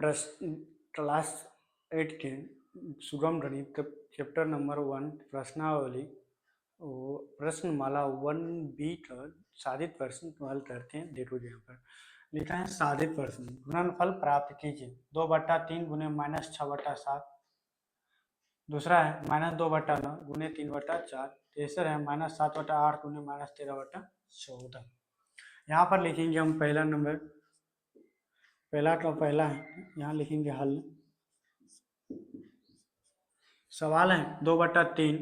प्रश्न क्लास 8 के सुगम गणित चैप्टर नंबर 1 प्रश्नावली प्रश्नमाला 1B का साधित प्रश्न हल करते हैं। देखो यहाँ पर लिखा है साधित प्रश्न, गुणनफल प्राप्त कीजिए। 2/3 गुने -6/7। दूसरा है -2/9 गुने 3/4। तीसरा है -7/8 गुने -13/14। यहाँ पर लिखेंगे हम पहला नंबर, पहला का पहला है, यहाँ लिखेंगे हल। सवाल है 2/3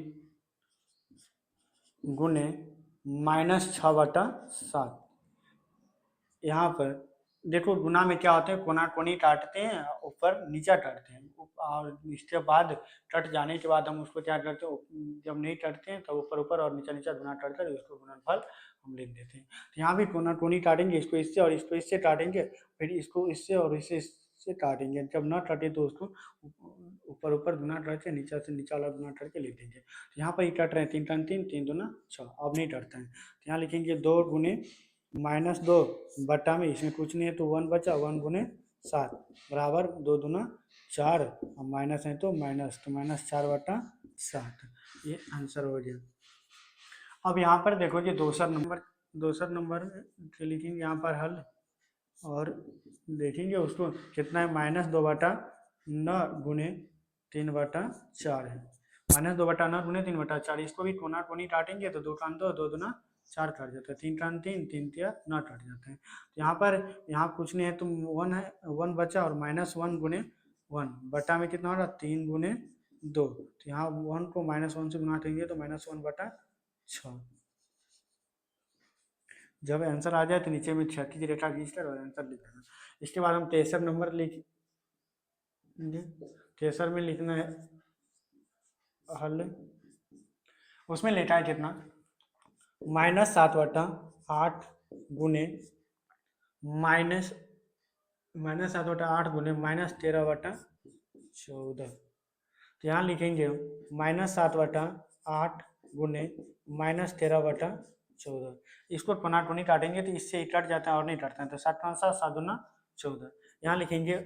गुने -6/7। यहाँ पर देखो गुना में क्या होता है, कोना कोनी काटते हैं, ऊपर नीचा काटते हैं, और इसके बाद कट जाने के बाद हम उसको क्या करते हैं, जब नहीं काटते हैं तो ऊपर ऊपर और नीचा नीचा गुना काटकर उसको गुणनफल हम लिख देते हैं। तो यहाँ भी कोना कोनी काटेंगे, इसको इससे और इसको इससे काटेंगे, फिर इसको इससे और इससे काटेंगे। जब ना काटे तो उसको ऊपर ऊपर गुना करके नीचा से नीचा वाला गुना करके लिख देंगे। तो यहाँ पर ही कट रहे हैं, 3 3 3 3 दूना 6। अब नहीं कटते हैं तो यहाँ लिखेंगे 2 गुने -2 बटा में इसमें कुछ नहीं है तो 1 बचा, 1 गुने 7 बराबर 2 दूना 4, और माइनस है तो माइनस, तो -4/7 ये आंसर हो गया। अब यहाँ पर देखो कि दूसरा नंबर लिखेंगे यहाँ पर हल, और देखेंगे उसको कितना है, -2/9 गुने 3/4 है। -2/9 गुने 3/4, इसको भी कोना कोनी काटेंगे तो 2 कान 2, 2 दूना 4 कट जाता है, 3 कान 3, 3 तिया 9 कट जाता है। तो यहाँ पर कुछ नहीं है तो 1 है, 1 बचा, और -1 गुने 1 बटा में कितना हो रहा, 3 गुने 2। तो यहाँ 1 को -1 से गुना करेंगे तो -1/6। जब आंसर आ जाए तो नीचे में क्षैतिज रेखा खींचकर और आंसर लिख देना। इसके बाद हम तेसरा नंबर लिखेंगे। तेसर में लिखना है हल, उसमें लिखा है कितना, -7/8 गुने -7/8 गुने -13/14। तो यहाँ लिखेंगे -7/8 गुने -13/14। इसको कोना कोनी काटेंगे तो इससे कट जाता है और नहीं कटता है, तो 7 5 7 7 दूना 14। यहाँ लिखेंगे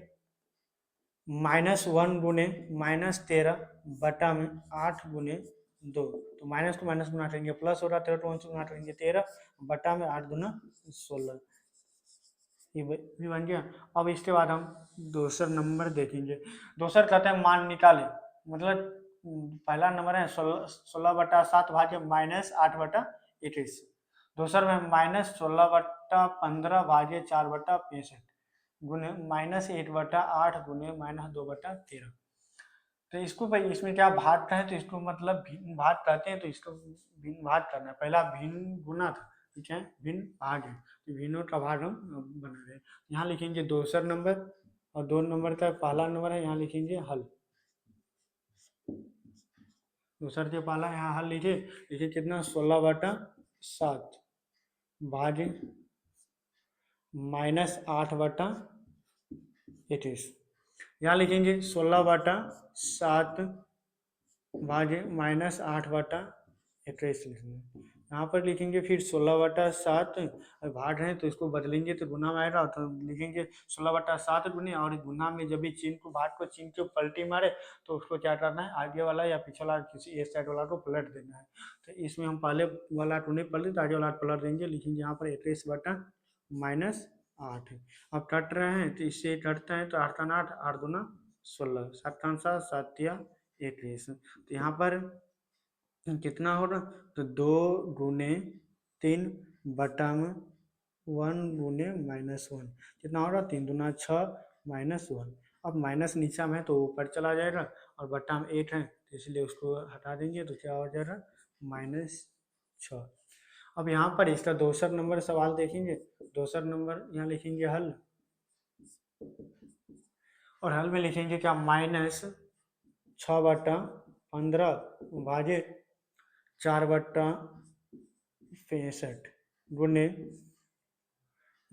-1 गुने -13 बटा में 8 गुने 2, तो माइनस को माइनस गुना करेंगे प्लस हो रहा है, 13 को 1 से गुना करेंगे 13 बटा में 8 दूना 16, ये भी बन गया। अब इसके बाद हम दूसरा नंबर देखेंगे। दूसरा कहते हैं मान निकाले, मतलब पहला नंबर है 16/7 भागे -8/21। दूसरा में -16/15 भागे 4/65 गुने -1/8 गुने -2/13। तो इसको भाई इसमें क्या भाग का है, तो इसको मतलब भिन्न भाग कहते हैं, तो इसको भिन्न भाग करना है। पहला भिन्न गुना था, ठीक है, भिन्न भाग है, तो भिन्नों का भाग हम बना रहे हैं। यहाँ लिखेंगे दूसरा नंबर, और 2 नंबर का पहला नंबर है, यहाँ लिखेंगे हल। दूसरा के पहला यहाँ हल लिखिए कितना, 16/7 भागे -8/21। यहाँ लिखेंगे 16/7 भागे -8/21 लिखेंगे। यहाँ पर लिखेंगे फिर 16/7, भाग है तो इसको बदलेंगे तो गुना में आएगा, तो लिखेंगे 16/7 गुने, और गुना में जब भी चिन्ह को भाग को चिन्ह को पलटी मारे तो उसको क्या करना है, आगे वाला या पीछे वाला किसी एक साइड वाला को पलट देना है। तो इसमें हम पहले वाला को नहीं पलटे तो आगे वाला पलट देंगे, लिखेंगे यहाँ पर 21/-8। अब कट रहे हैं तो इससे कटता है तो 8 का 8, 8 दूना 16, 7 का 7, 7 या 21। तो यहाँ पर कितना होगा, तो 2 गुने 3 बटा में 1 गुने -1 कितना होगा, 3 दूना 6 -1। अब माइनस नीचा में है तो ऊपर चला जाएगा, और बटा में 8 है तो इसलिए उसको हटा देंगे तो क्या हो जाएगा, -6। अब यहाँ पर इसका दूसरा नंबर सवाल देखेंगे। दूसरा नंबर यहाँ लिखेंगे हल, और हल में लिखेंगे क्या, -6/15 भागे 4/65 गुने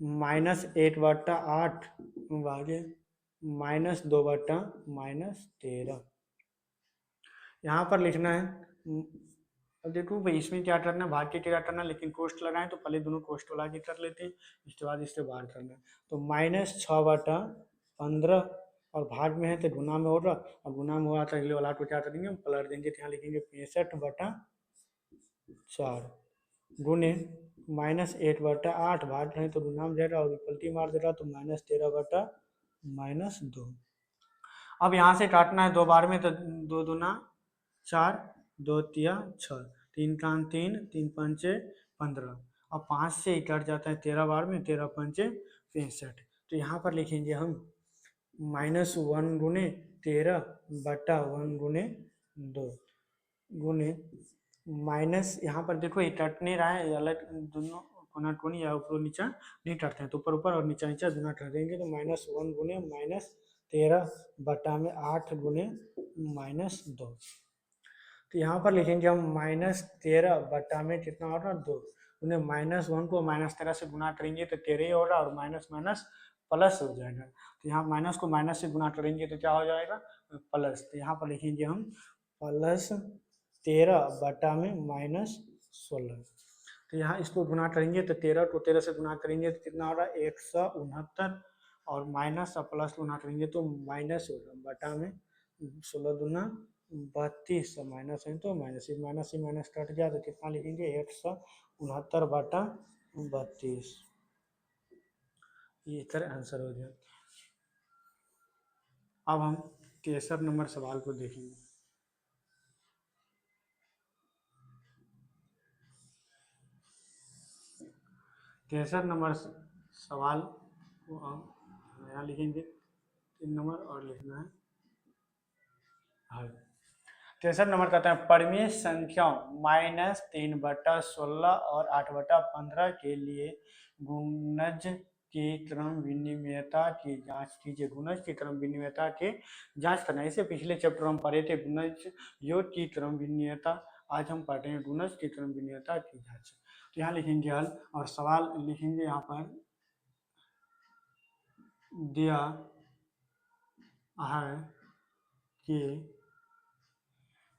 -1/8 भागे -2/-13। यहाँ पर लिखना है, अब देखो भाई इसमें क्या करना है, भाग के क्या करना है, लेकिन कोष्ट लगाएं तो पहले दोनों कोष्ट वाला के कर लेते हैं, इसके बाद इससे बाहर करना है। तो -6/15 और भाग में है तो गुना में होगा, और गुना में हुआ तो अगले वाला को क्या करेंगे, हम पलट देंगे। तो यहाँ लिखेंगे 65/4 गुने -8/8, भाग है तो गुना में जाएगा और पलटी मार देगा तो -13/-2। अब यहाँ से काटना है 2 बार में, तो 2 दूना 4, 2 तिया 6, 3 कान 3, 3 पंचे 15, और 5 से ही कट जाता है 13 बार में, 13 पंचे 65। तो यहाँ पर लिखेंगे हम -1 गुने 13/1 गुने 2 गुने माइनस, यहाँ पर देखो ये कट नहीं रहा है, अलग दोनों कोना कोनी या ऊपर नीचा नहीं कटते हैं, तो ऊपर ऊपर और नीचा नीचा दोनों कर देंगे। तो -1 गुने -13/8 गुने -2। तो यहाँ पर लिखेंगे हम -13 में कितना होगा 2, उन्हें -1 को -13 से गुना करेंगे तो 13 ही होगा, और माइनस माइनस प्लस हो जाएगा। तो यहाँ माइनस को माइनस से गुना करेंगे तो क्या हो जाएगा, प्लस। तो यहाँ पर लिखेंगे हम +13 में -16। तो यहाँ इसको गुना करेंगे तो 13 को 13 से गुना करेंगे तो कितना होगा 169, और माइनस और प्लस गुना करेंगे तो माइनस होगा, बटा में 16 दूना 32, माइनस है तो माइनस ही माइनस कट गया, तो कितना लिखेंगे 169/32। ये इसका आंसर हो गया। अब हम 63 नंबर सवाल को देखेंगे। तिरसठ नंबर सवाल को हम यहाँ लिखेंगे 3 नंबर और लिखना है हल। 63 नंबर कहते हैं परिमेय संख्याओं -3/16 और 8/15 के लिए गुणज के क्रम विनिमयता की जांच कीजिए। गुणज की क्रम विनिमयता के जांच करना, इसे पिछले चैप्टर हम पढ़े थे गुणज योग की क्रम विनिमयता। आज हम पढ़ रहे हैं गुणज की क्रम विनिमयता की जांच। तो यहाँ लिखेंगे हल, और सवाल लिखेंगे यहाँ पर दिया है कि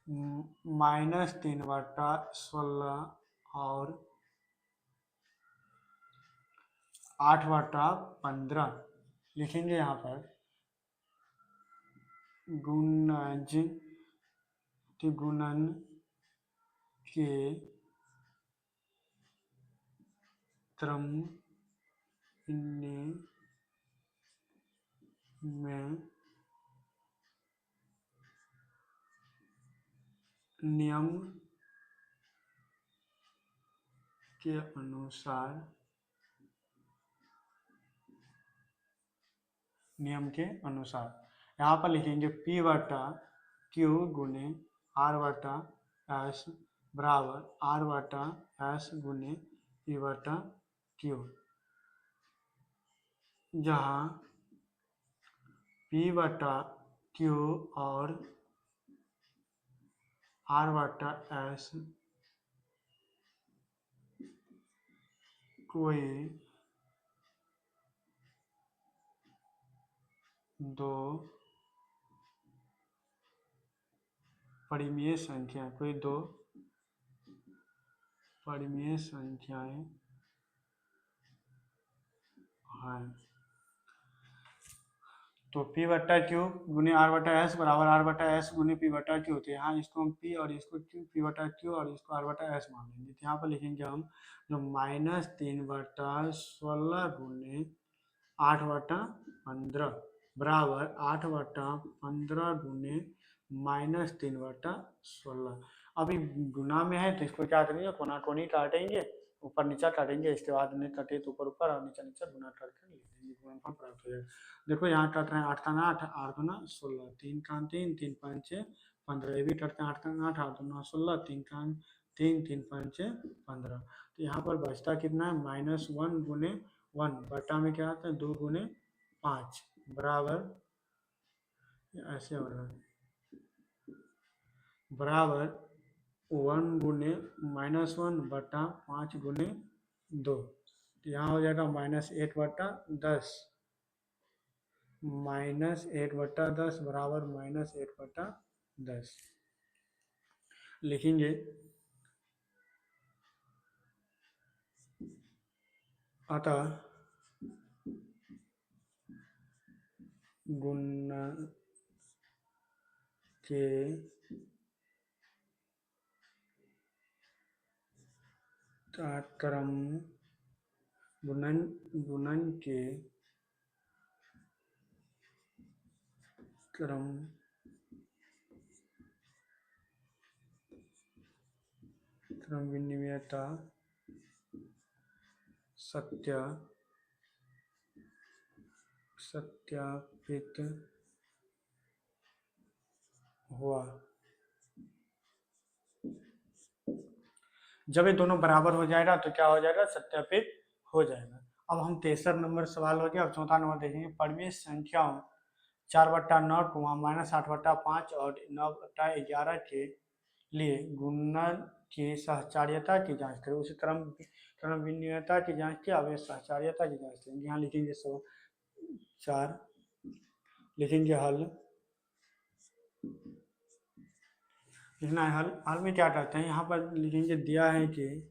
-3/16 और 8/15 लिखेंगे यहाँ पर गुणज गुणन के क्रम में नियम के अनुसार यहाँ पर लिखेंगे P/Q गुने R/S बराबर R/S गुने P/Q, जहाँ P/Q और R/S कोई दो परिमेय संख्याएं हैं। तो P/Q गुने R/S बराबर R/S गुने P/Q होते हैं। यहाँ इसको हम P और इसको P/Q और इसको R/S मान लेंगे। तो यहाँ पर लिखेंगे हम जो -3/16 गुने 8/15 बराबर 8/15 गुने -3/16। अभी गुना में है तो इसको क्या करेंगे, कोना कोनी काटेंगे, ऊपर नीचा काटेंगे, इसके बाद नहीं कटे तो ऊपर ऊपर और नीचा नीचा गुना करके लिख देंगे, गुणनफल प्राप्त हो जाएगा। देखो यहाँ कट रहे हैं 8 का 8, 8 दूना 16, 3 का 3, 3 5 15, ये भी कटते हैं 8 का 8, 8 दूना 16, 3 का 3, 3 5 15। तो यहाँ पर बचता कितना है -1 गुने 1 बटा में क्या आता है 2 गुने 5 बराबर, ऐसे हो रहा है, बराबर 1 गुने -1 बटा 5 गुने 2। तो यहाँ हो जाएगा -1/10, -1/10 बराबर -1/10 लिखेंगे। अतः गुणन के क्रम गुणन के क्रम विनिमयता सत्यापित हुआ। जब ये दोनों बराबर हो जाएगा तो क्या हो जाएगा, सत्यापित हो जाएगा। अब हम 63 नंबर सवाल हो गया। अब 4था नंबर देखेंगे। परिमेय संख्याओं 4/9 -8/5 और 9/11 के लिए गुणन की सहचार्यता की जांच करें। उसी क्रम विनिमयता की जांच की, अब सहचार्यता की जांच करेंगे। यहाँ लिखेंगे 4, लिखेंगे हल। लिखना है हल में क्या करते हैं, यहाँ पर लिखेंगे दिया है कि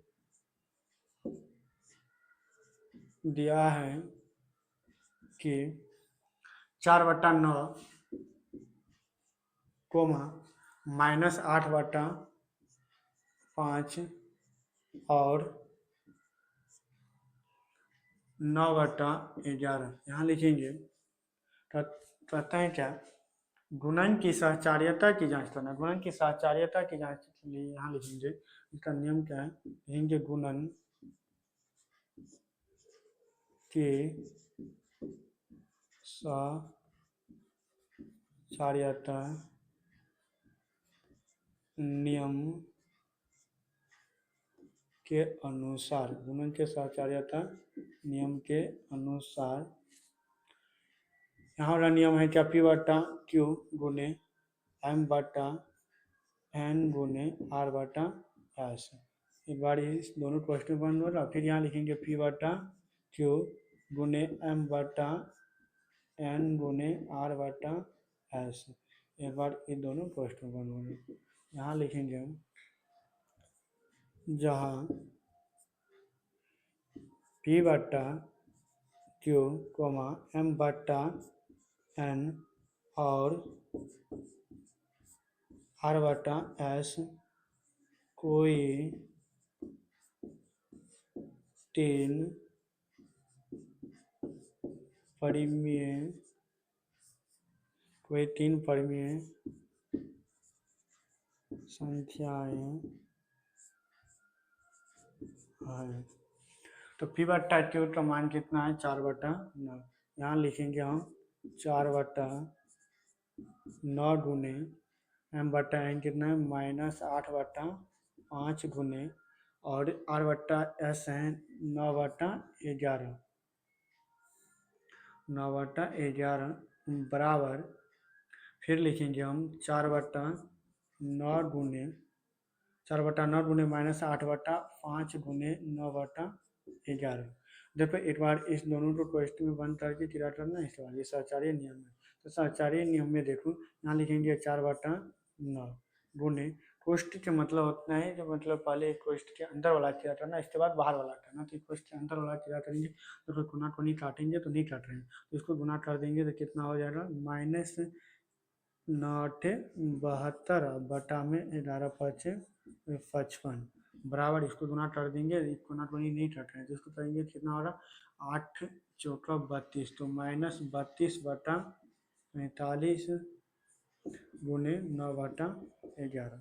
4/9 -8/5 और 9/11 यहाँ लिखेंगे। कहते हैं क्या, गुणन की सहचार्यता की जांच करना। गुणन की सहचार्यता की जांच के लिए यहाँ लिखेंगे, इसका नियम क्या है, लिखेंगे गुणन की सहचार्यता नियम के अनुसार, गुणन के सहचार्यता नियम के अनुसार यहाँ वाला नियम है क्या, P/Q गुने M/N गुने R/S। एक बार इस दोनों क्वेश्चन बन हो रहा, फिर यहाँ लिखेंगे P/Q गुने M/N गुने R/S। एक बार ये दोनों क्वेश्चन बन हो रहे, यहाँ लिखेंगे हम जहाँ P/Q, M/N और R/S कोई तीन परिमेय संख्याएं हैं। तो P/Q का मान कितना है, 4/9। यहाँ लिखेंगे हम 4/9 गुने M/N कितना है, -8/5 गुने और R/S है 9/11 बराबर, फिर लिखेंगे हम 4/9 गुने -8/5 गुने 9/11। देखो एक बार इस दोनों को क्वेश्चन में बंद करके क्या करना है, इसके बाद ये सहचार्य नियम है। तो सहचार्य नियम में देखो यहाँ लिखेंगे 4/9 गुने, कोष्ठ के मतलब होता है जो मतलब पहले कोष्ठ के अंदर वाला क्रिया करना, इसके बाद बाहर वाला करना। तो कोष्ठ के अंदर वाला क्रिया करेंगे तो फिर गुना को नहीं काटेंगे तो नहीं काट रहे हैं, तो इसको गुना कर देंगे तो कितना हो जाएगा, -9/72 बटा में 11/5 बराबर, इसको गुना कर देंगे, गुना को नहीं कर रहे हैं तो इसको करेंगे कितना हो रहा, 8×4 = 32, तो -32/45 गुने 9/11।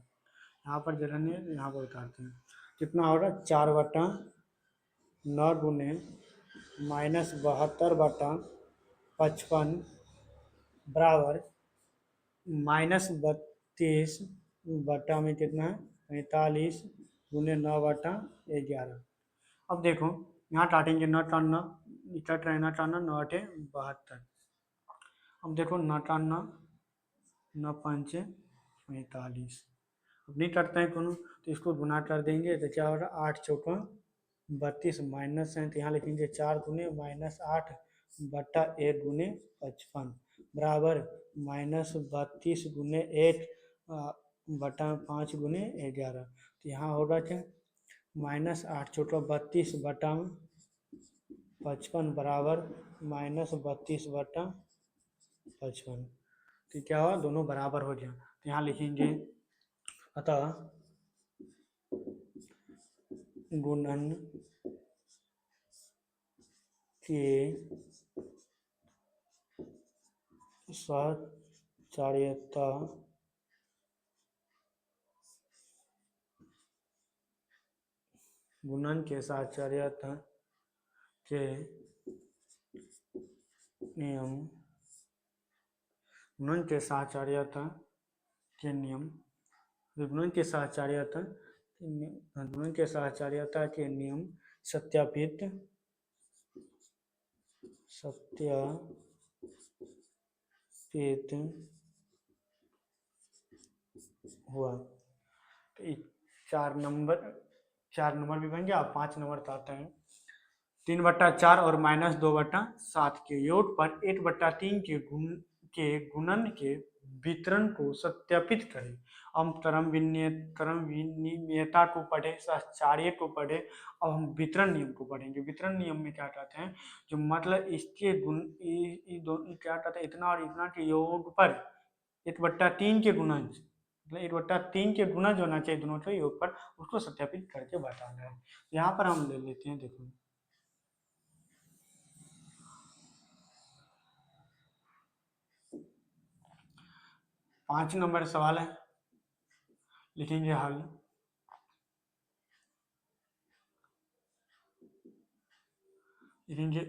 यहाँ पर जगह नहीं है, यहाँ पर उतारते हैं, कितना हो रहा, 4/9 गुने -72/55 बराबर -32 बटा में कितना है, 45 गुने 9/11। अब देखो यहाँ काटेंगे 9 × 9 कट रहे, 9 × 9 9 × 72। अब देखो 9 × 9 9 × 5 45। अब नहीं करते हैं कोनो तो इसको गुना कर देंगे तो क्या हो रहा, 8×4 = 32 माइनस है तो यहाँ लिखेंगे 4 गुने -8/1 गुने 55 बराबर -32 गुने 1/5 गुने 11। तो यहाँ होगा क्या, -8×4 = 32 बटा 55 बराबर -32/11। 55। तो क्या हुआ, दोनों बराबर हो गया। तो यहाँ लिखेंगे अतः गुणन के सहचार्यता गुणन के सहचार्यता के नियम गुणन के सहचार्यता के नियम गुणन के सहचार्यता गुणन के सहचार्यता के नियम सत्यापित हुआ। तो 4 नंबर भी बन गया। 5 नंबर तो आता है 3/4 और -2/7 के योग पर 1/3 के गुणन के वितरण को सत्यापित करें। हम तरम विनिमयता को पढ़े, सहचार्य को पढ़े। अब हम वितरण नियम को पढ़ेंगे। वितरण नियम में क्या कहते हैं, जो मतलब इसके गुण क्या कहते हैं, इतना और इतना के योग पर 1/3 के गुणन, मतलब 1/3 के गुणज होना चाहिए दोनों के योग पर, उसको सत्यापित करके बताना है। यहाँ पर हम ले लेते हैं, देखो 5 नंबर सवाल है, लिखेंगे हल। लिखेंगे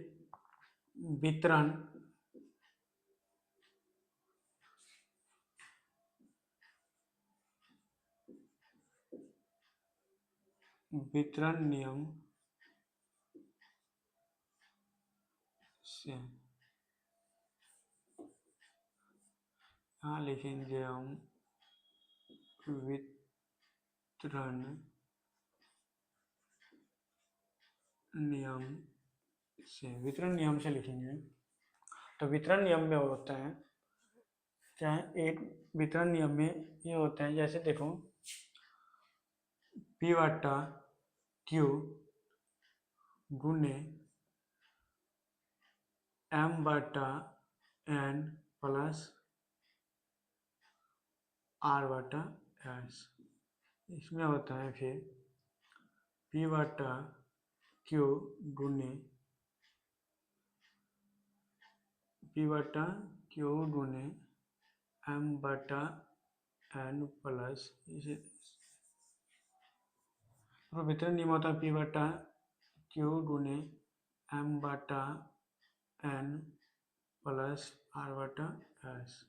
वितरण नियम से, यहाँ लिखेंगे हम वितरण नियम से, वितरण नियम से लिखेंगे। तो वितरण नियम में होता है क्या है, एक वितरण नियम में ये होता है, जैसे देखो P/Q गुने M/N प्लस R/S। इसमें होता है फिर P/Q गुने M/N प्लस, इसे वितरण नियम होता है P/Q गुने M/N प्लस R/S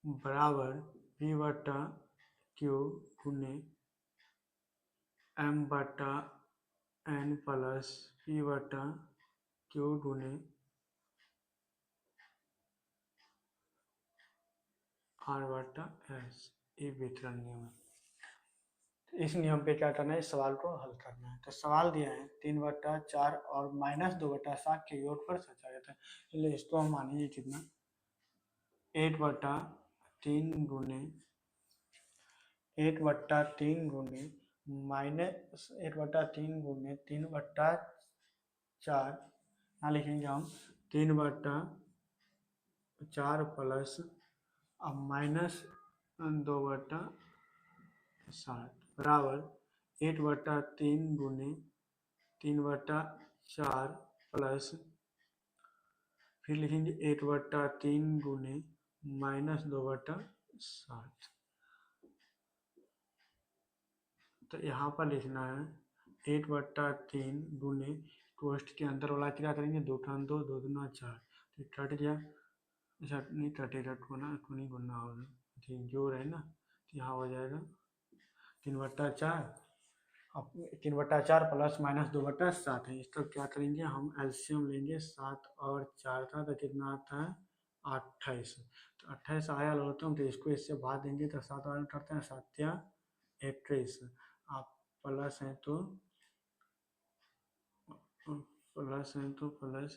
बराबर P/Q गुने M/N प्लस P/Q गुने R/S। ये वितरण नियम है। इस नियम पे क्या करना है, इस सवाल को हल करना है। तो सवाल दिया है 3/4 और -2/7 के योग पर सहचार्यता है। चलिए इसको हम मानेंगे कितना, 8/3 गुने 1/3 गुने -1/3 गुने 3/4, यहाँ लिखेंगे हम 3/4 प्लस अब -2/7 बराबर 8/3 गुने 3/4 प्लस, फिर लिखेंगे 8/3 गुने -2/7। तो यहाँ पर लिखना है 8/3 गुने, कोष्ठ के अंदर वाला क्या करेंगे, 2 टान 2, 2 दूना 4, तो कट गया। अच्छा नहीं कटेगा, नहीं गुना होगा, ठीक जोड़ है ना, तो यहाँ हो जाएगा 3/4। अब 3/4 प्लस -2/7 है, इसका क्या करेंगे हम, एलसीएम लेंगे। 7 और 4 था तो कितना आता है, 28। तो 28 आया होता हूँ, तो इसको इससे भाग देंगे तो 7 आया करते हैं, 7 या 21। आप प्लस है तो प्लस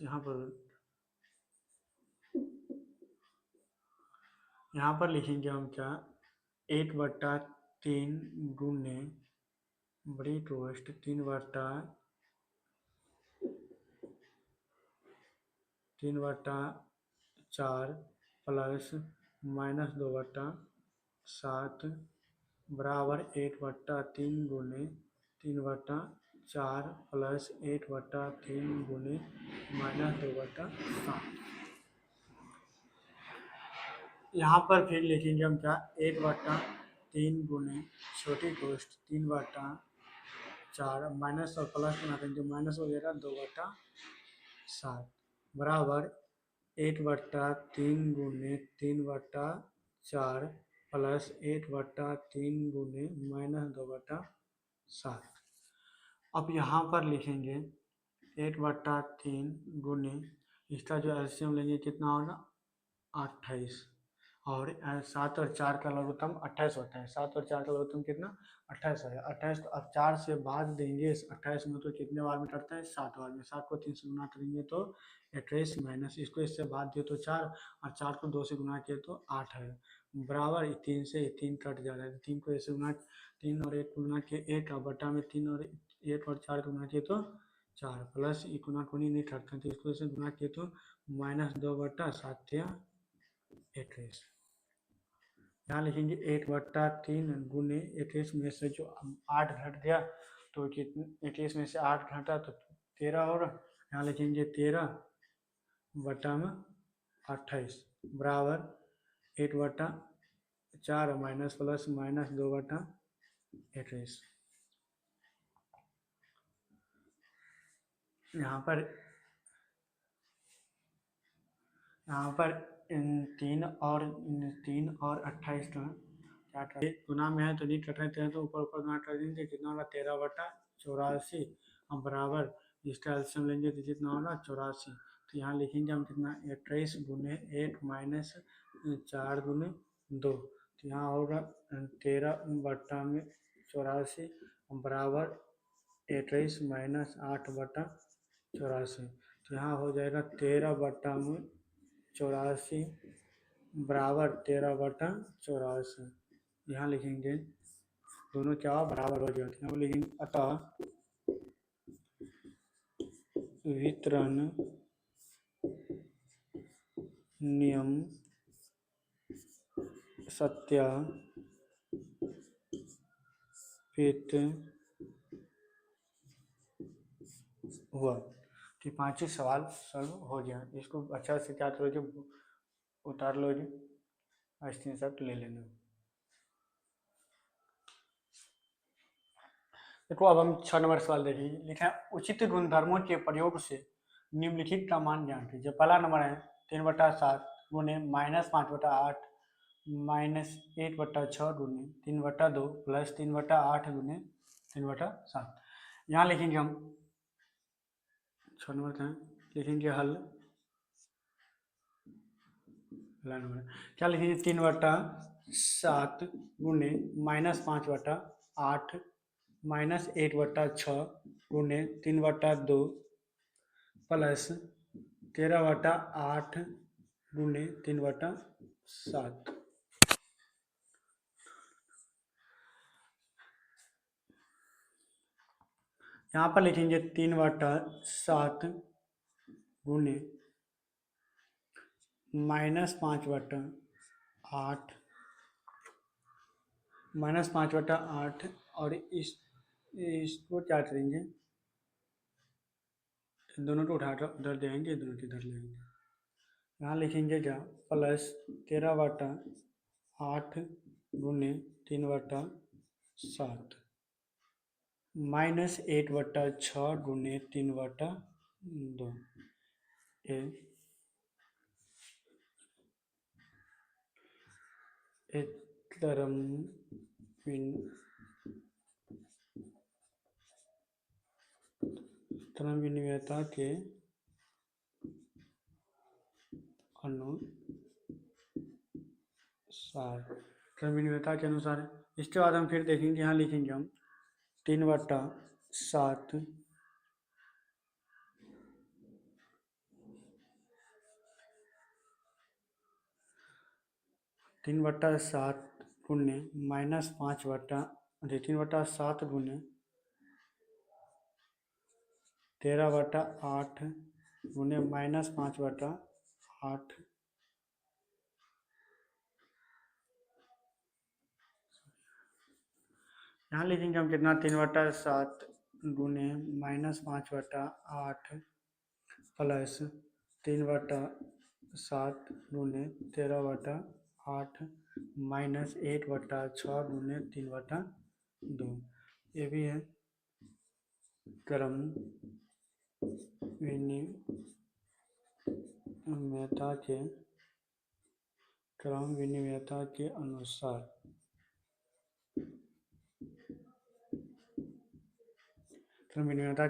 यहाँ पर लिखेंगे हम क्या, 8/3 गुने बड़ी टोस्ट 3/4 प्लस -2/7 बराबर 1/3 गुने 3/4 प्लस 1/3 गुने -2/7। यहाँ पर फिर लिखेंगे हम क्या, 1/3 गुने छोटी कोष्ट 3/4 माइनस और प्लस बना देंगे, माइनस हो जाएगा 2/7 बराबर 1/3 गुने 3/4 प्लस 1/3 गुने -2/7। अब यहाँ पर लिखेंगे 1/3 गुने, इसका जो एलसीएम लेंगे कितना होगा 28, और 7 और 4 का लघुत्तम 28 होता है, 7 और 4 का लघुत्तम कितना 28 है। 28 तो अब 4 से भाग देंगे, इस 28 में तो कितने बार में कटता है 7 बार में, 7 को 3 से गुना करेंगे तो 28 माइनस इसको इससे भाग दिए तो 4, और 4 को 2 से गुना किए तो 8 है, बराबर 3 से 3 कट जा रहा है, 3 को ऐसे गुना, 3 और 1 गुना किए 1 का बटा में 3 और 1 और 4 गुना किए तो 4 प्लस गुना कोनी नहीं कटता तो इसको ऐसे गुना किए तो -2/7 या 21। यहाँ लिखेंगे 1/3 गुने 21 में से जो 8 घट गया तो कितने, 21 में से 8 घटा तो 13 होगा। यहाँ लिखेंगे 13/28 बराबर 1/4 माइनस प्लस -2/21। यहाँ पर इन 3 और 28 का क्या कर गुना में है तो नहीं कट रहे तो ऊपर ऊपर गुना कर देंगे, कितना होगा 13/84 हम बराबर इसका एलसीएम लेंगे तो कितना होगा 84। तो यहाँ लिखेंगे हम कितना 21 गुने 1 माइनस 4 गुने 2, तो यहाँ होगा 13/84 बराबर 21 माइनस 8/84, तो यहाँ हो जाएगा 13/84 बराबर 13/84। यहाँ लिखेंगे दोनों क्या बराबर हो जाते हैं, लेकिन अतः वितरण नियम सत्यापित हुआ। कि 5 सवाल सॉल्व हो गया, इसको अच्छा से क्या करोगे उतार लोगे, स्क्रीनशॉट ले लेना। देखो अब हम 6 नंबर सवाल देखेंगे, लिखा है उचित गुणधर्मों के प्रयोग से निम्नलिखित का मान ज्ञात कीजिए। पहला नंबर है 3/7 गुने -5/8 -1/6 गुने 3/2 प्लस 3/8 गुने 3/7। यहाँ लिखेंगे हम 6 नंबर का लिखेंगे हल। पहला नंबर क्या लिखेंगे 3/7 गुने -5/8 -1/6 गुने 3/2 प्लस 13/8 गुने 3/7। यहाँ पर लिखेंगे 3/7 गुने -5/8 -5/8 और इसको क्या करेंगे, दोनों को उठाकर उधर देंगे, दोनों के इधर लेंगे। यहाँ लिखेंगे क्या प्लस 13/8 गुने 3/7 -1/6 गुने 3/2 क्रम विनिमयता के अनुसार, क्रम विनिमयता के अनुसार। इसके बाद हम फिर देखेंगे, यहाँ लिखेंगे हम 3/7 गुने -3/7 गुने 13/8 गुने -5/8 यहाँ लिखेंगे हम कितना 3/7 गुने -5/8 प्लस 3/7 गुने 13/8 -1/6 गुने 3/2। ये भी है क्रम विनिमयता के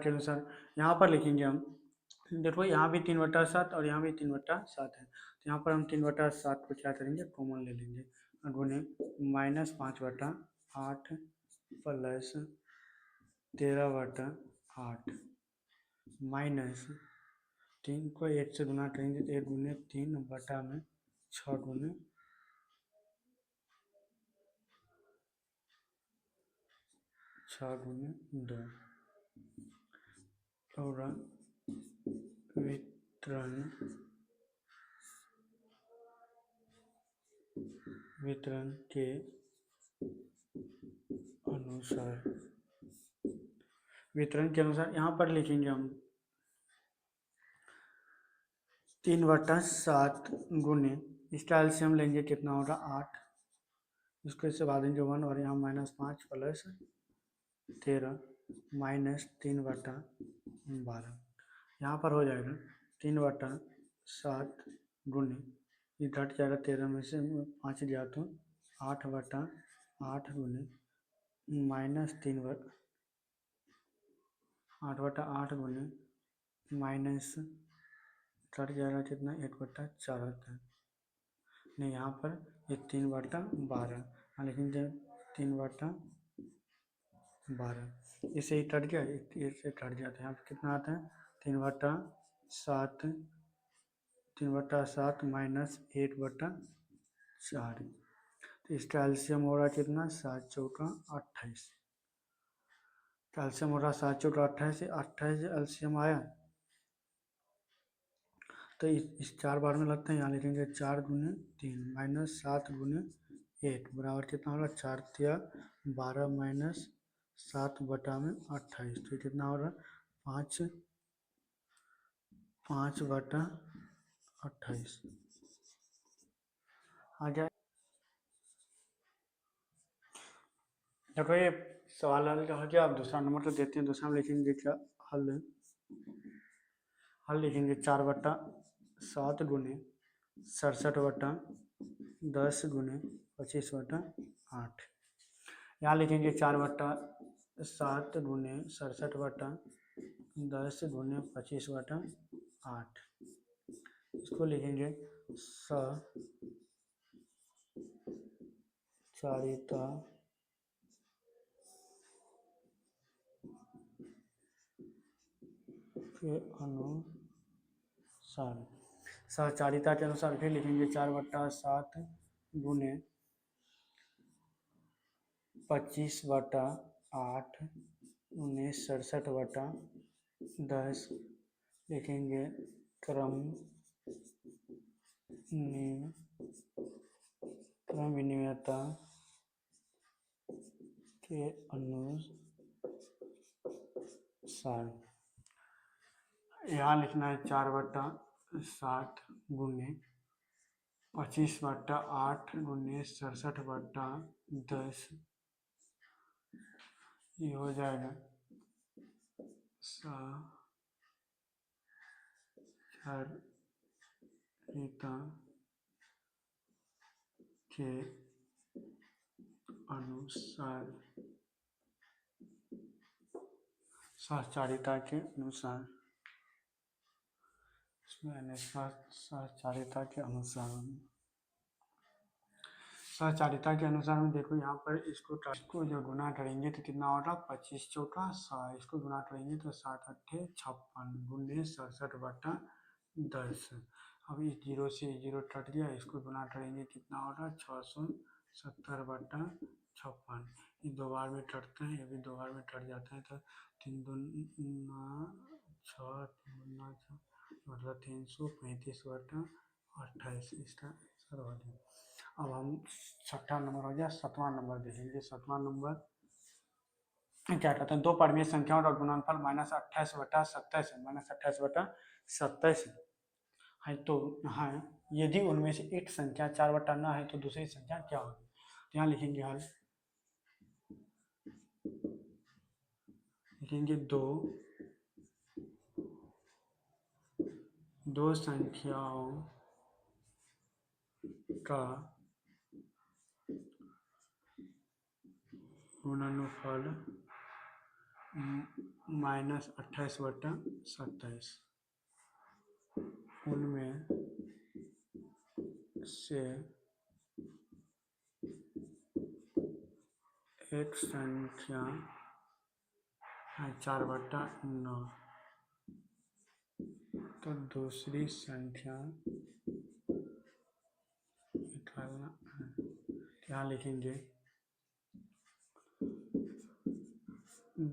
अनुसार यहाँ पर लिखेंगे हम। देखो यहाँ भी 3/7 और यहाँ भी 3/7 है, तो यहाँ पर हम 3/7 को क्या करेंगे, कॉमन ले लेंगे। गुने -5/8 प्लस 13/8 माइनस 3 को 1 से गुना करेंगे तो 1 गुने 3/6 गुने 2 और वितरण के अनुसार यहाँ पर लिखेंगे हम 3/7 गुने, इसका एलसीएम लेंगे कितना होगा 8, इसको इससे भागेंगे 1 और यहाँ -5 प्लस 13 माइनस 3/12, यहाँ पर हो जाएगा 3/7 गुने, ये घट जाएगा 13 में से 5 गया तो 8/8 गुने -8/8 गुने माइनस कट जाएगा कितना 1/4 होता है, नहीं यहाँ पर ये 3/12, लेकिन जब 3/12 इसे ही कट गया, इससे कट गया तो यहाँ पर कितना आता है 3/7 माइनस 1/4, तो इसका एलसीएम हो रहा है कितना 7 चौका 28, एलसीएम हो रहा 7 चौका 28 से 28 एलसीएम आया तो इस 4 बार में लगता है, यहाँ लिखेंगे 4 गुने 3 माइनस 7 गुने 1 बराबर कितना होगा 4 तिया 12 माइनस 7/28, तो कितना हो रहा 5/28 आ जाए। देखो ये सवाल हल का हो गया, अब दूसरा नंबर तो देते हैं, दूसरा में लिखेंगे क्या हल लिखेंगे 4/7 गुने 67/10 गुने 25/8, यहाँ लिखेंगे 4/7 गुने 67/10 गुने 25/8, इसको लिखेंगे सहचारिता के अनुसार, सहचारिता के अनुसार फिर लिखेंगे 4/7 गुने 25/8 गुने 67/10 लिखेंगे क्रम विनिमयता के अनुसार, यहाँ लिखना है 4/7 गुने 25/8 गुने 67/10, ये हो जाएगा सहचारिता के अनुसार, सहचारिता के अनुसार, सहचारिता के अनुसार, सहचारिता के अनुसार में देखो यहाँ पर इसको जो गुना करेंगे तो कितना होगा 25 चौका 100, इसको गुना करेंगे तो 7 अट्ठे 56 गुने 67/10, अब इस 0 से 0 कट गया, इसको गुना करेंगे कितना होगा 670/56, ये 2 बार में कटते हैं, ये भी 2 बार में कट जाता है, तो 3 दूना 6 3 दूना 6 मतलब 335/28, इसका आंसर हो गया। अब हम छठा नंबर हो गया, 7वां नंबर देखेंगे। 7वां नंबर क्या कहते हैं, दो परिमेय संख्याओं का गुणनफल -28/27 है, -28/27 है। तो हाँ, यदि उनमें से एक संख्या 4/9 है तो दूसरी संख्या क्या होगी? तो यहाँ लिखेंगे हल, लिखेंगे दो संख्याओं का गुणनफल -28/27, उनमें से एक संख्या 4/9 तो दूसरी संख्या निकालना है। यहाँ लिखेंगे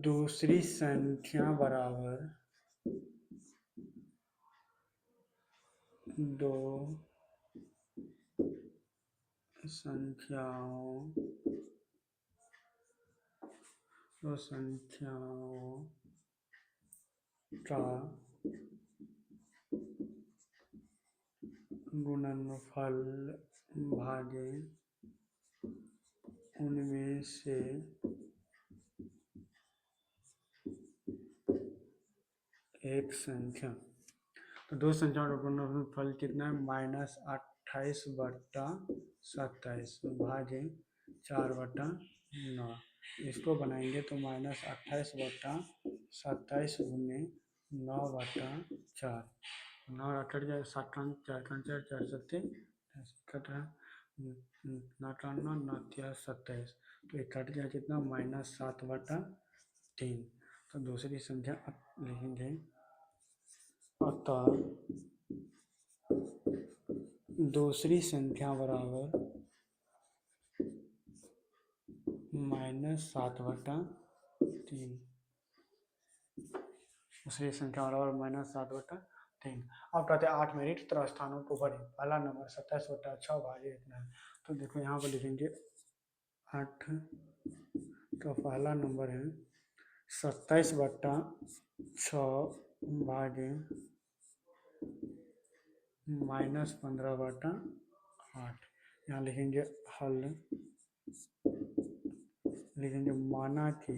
दूसरी संख्या बराबर दो संख्याओं का गुणनफल भागे उनमें से एक संख्या। तो दो संख्याओं का गुणनफल कितना है? -28/27 भागे 4/9। इसको बनाएंगे तो -28/27 गुने 9/4, 9 कट जाए, 7 4 4 4 7 कट रहा, 9 9 9 27, तो ये कट गया कितना? -7/3। तो दूसरी संख्या लिखेंगे, अतः दूसरी संख्या बराबर -7/3, दूसरी संख्या बराबर -7/3। अब कहते हैं 8 में रिक्त तरह स्थानों को भरें। पहला नंबर 27/6 भागे इतना है, तो देखो यहाँ पर लिखेंगे 8, तो पहला नंबर है 27/6 भागे -15/8। यहाँ लिखेंगे हल, लिखेंगे माना कि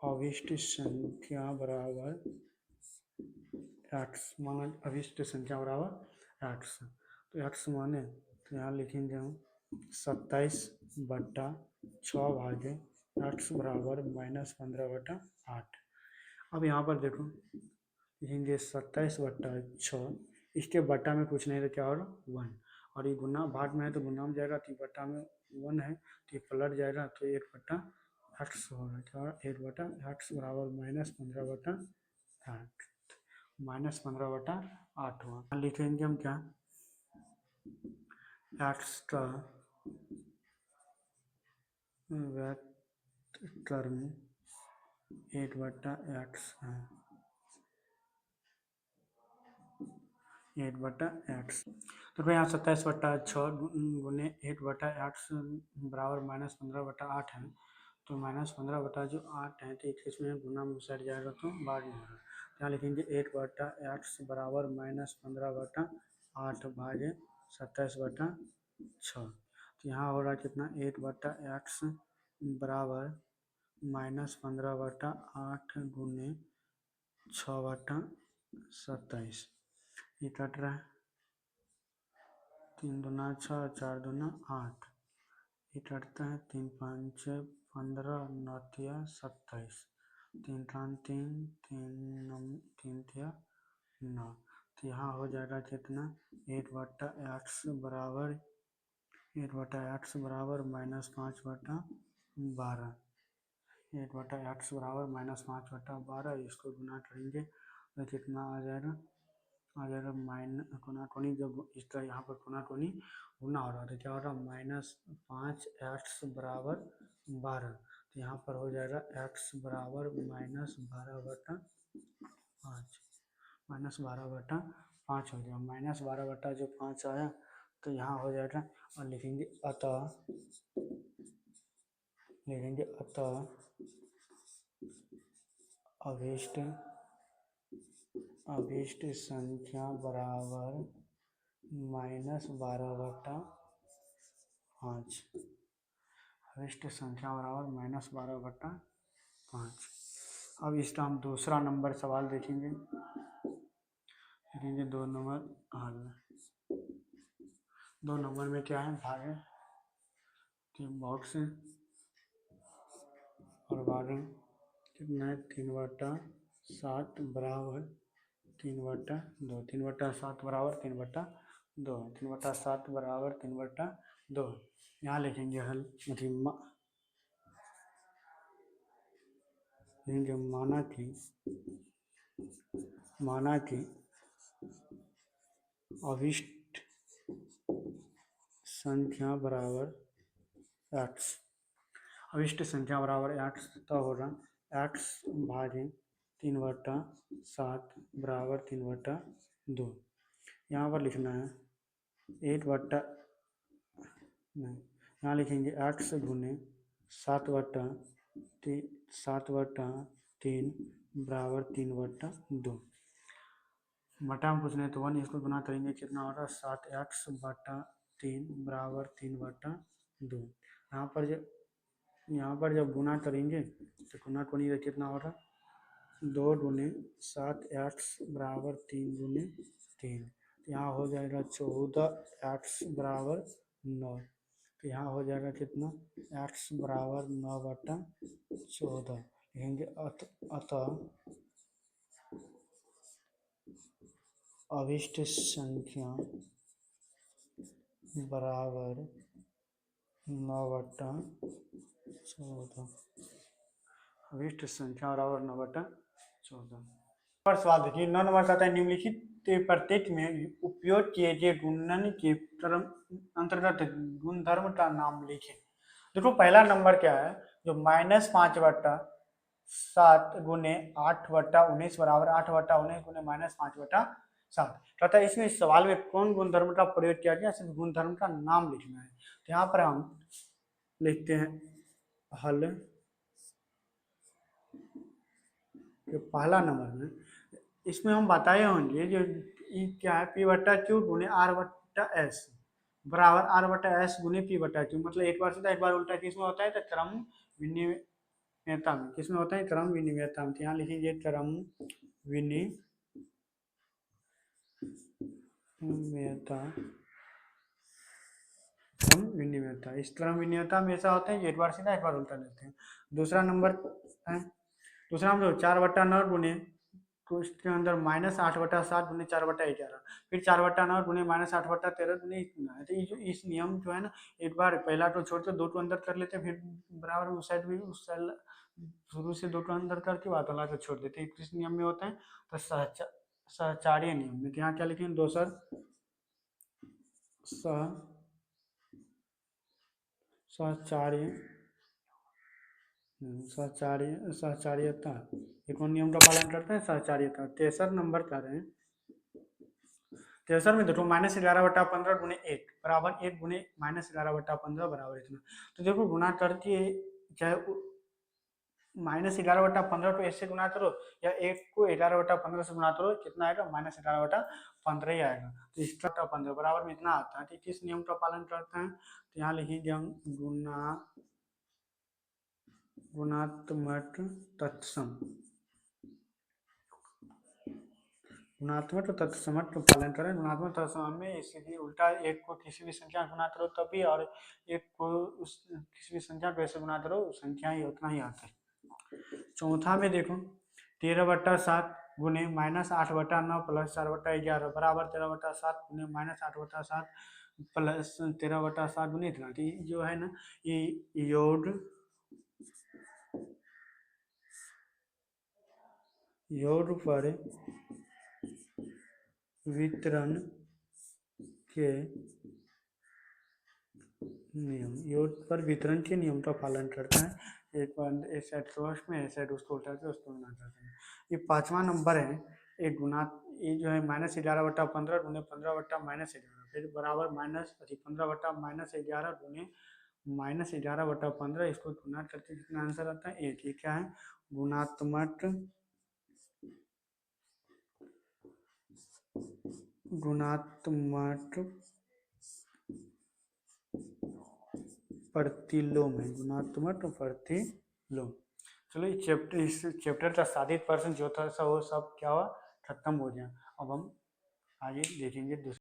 अभिष्ट संख्या बराबर x, मान अभिष्ट संख्या बराबर x। तो x माने, तो यहाँ लिखेंगे हम 27/6 भागे x बराबर -15/8। अब यहाँ पर देखो लिखेंगे 27/6, इसके बट्टा में कुछ नहीं तो क्या होगा? 1, और ये गुना भाग में है तो गुना में जाएगा, तो बट्टा में 1 है तो ये पलट जाएगा, तो 1/x होगा। क्या? 1/x बराबर -15/8, -15/8 हुआ। लिखेंगे हम क्या? x का व्युत्क्रम 1/x है, 1/x। तो फिर यहाँ 27/6 गुने 1/x बराबर -15/8 है, तो -15/8 है, तो इसमें गुना में सट जाएगा तो बाद में होगा। यहाँ लिखेंगे 1/x बराबर -15/8 भागे 27/6। तो यहाँ हो रहा कितना? 1/x बराबर -15/8 गुने 6/27, ये कट रहा है, 3 दूना 6, 4 दूना 8, ये कटता है, 3 5 15, 9 27, 3 3 3 3 9। तो यहाँ हो जाएगा कितना? 1/x बराबर -5/12, 1/x बराबर -5/12। इसको गुना करेंगे तो कितना आ जाएगा? आ जाएगा कोना कोनी, जब इसका यहाँ पर कोना कोनी गुना हो रहा था, क्या हो रहा? -5x बराबर 12, तो यहाँ पर हो जाएगा x बराबर -12/5, -12/5। 5 हो जाएगा, -12/5 आया तो यहाँ हो जाएगा। और लिखेंगे अतः अभिष्ट संख्या बराबर -12/5। अभिष्ट संख्या बराबर -12/5। अब इसका हम दूसरा नंबर सवाल देखेंगे। 2 नंबर हल। 2 नंबर में क्या है, भागे के बॉक्स और भागे कितना है 3/7 बराबर 3/2। 3/7 बराबर 3/2। 3/7 बराबर 3/2। यहाँ लिखेंगे हल। माना कि अभिष्ट संख्या बराबर x। अभिष्ट संख्या बराबर x तब होगा x भागे 3/7 बराबर 3/2। यहाँ पर लिखना है यहाँ लिखेंगे x गुने 7/3 बराबर 3/2। बटा में पूछना है तो 1 इसको गुना करेंगे कितना होगा 7x/3 बराबर 3/2। यहाँ पर जब गुना करेंगे तो गुना कोनी का कितना होगा 2 गुने 7x बराबर 3 गुने 3। यहाँ हो जाएगा 14x बराबर 9। तो यहाँ हो जाएगा कितना x बराबर 9/14। लिखेंगे अतः अभिष्ट संख्या बराबर 9/14। अभिष्ट संख्या बराबर 9/14। पर सवाल देखिए 9 नंबर का है निम्नलिखित प्रत्येक में उपयोग किए गए गुणन के अंतर्गत गुणधर्म का नाम लिखें। देखो पहला नंबर क्या है, जो -5/7 गुने 8/19 बराबर 8/19 गुने -5/7। कहता है इसमें सवाल में कौन गुणधर्म का प्रयोग किया गया, सिर्फ गुणधर्म का नाम लिखना है। तो यहाँ पर हम लिखते हैं हल। जो पहला नंबर में इसमें हम बताए होंगे जो क्या है P/Q गुने R/S बराबर R/S गुने P/Q। मतलब एक बार सीधा एक बार उल्टा किसमें होता है तो क्रम विनिमयता में। किसमें होता है क्रम विनिमयता में। यहाँ लिखिए क्रम विनिमयता। इस क्रम विनिमयता में ऐसा होता है कि एक बार सीधा एक बार उल्टा लेते हैं। दूसरा नंबर है, दूसरा हम 4/9 गुने तो इसके अंदर -8/7 गुने 4/11, फिर 4/9 गुने -8/13 गुने इतना है। तो इस नियम जो है ना, एक बार पहला तो छोड़ते 2 अंदर कर लेते हैं, फिर बराबर उस साइड भी उस साइड शुरू से 2 अंदर करके बाद वाला को छोड़ देते हैं। किस नियम में होता है तो सहचार्य नियम में। यहाँ क्या लिखेंगे दोसर सहचार्यता। ये कौन नियम का पालन करते हैं सहचार्यता। तेसर नंबर कर रहे हैं, तेसर में देखो -11/15 गुने 1 बराबर 1 गुने -11/15 बराबर इतना। तो देखो गुना करके चाहे -11/15 को ऐसे गुना करो या 1 को 11/15 से गुना करो, कितना आएगा -11/15 ही आएगा। तो इसका 15 बराबर में इतना आता है। तो किस नियम का पालन करते हैं तो यहाँ लिखेंगे हम गुणात्मक तत्सम। गुणात्मक तत्सम का पालन करें। गुणात्मक तत्सम में इसलिए उल्टा एक को किसी भी संख्या गुना करो तभी, और एक को उस किसी भी संख्या को ऐसे गुना करो संख्या ही उतना ही आता है। चौथा में देखो 13/7 गुने -8/9 प्लस 4/11 बराबर 13/7 गुने -8/7 प्लस 13/7 गुने इतना। जो है ना ये योग पर वितरण के नियम, योग पर वितरण के नियम का पालन करता है। एक बार इस सेट में इस सेट उसको उल्टा के उसको गुना करते हैं। ये 5वां नंबर है। एक ये जो है -11/15 गुने 15/-11 फिर बराबर -15/-11 गुने -11/15 इसको गुना करके कितना आंसर आता है 1। ये क्या है गुणात्मक प्रतिलोम है, गुणात्मक प्रतिलोम। चलो इस चैप्टर का साधित प्रश्न जो था वो सब क्या हुआ खत्म हो गया। अब हम आगे देखेंगे दूसरे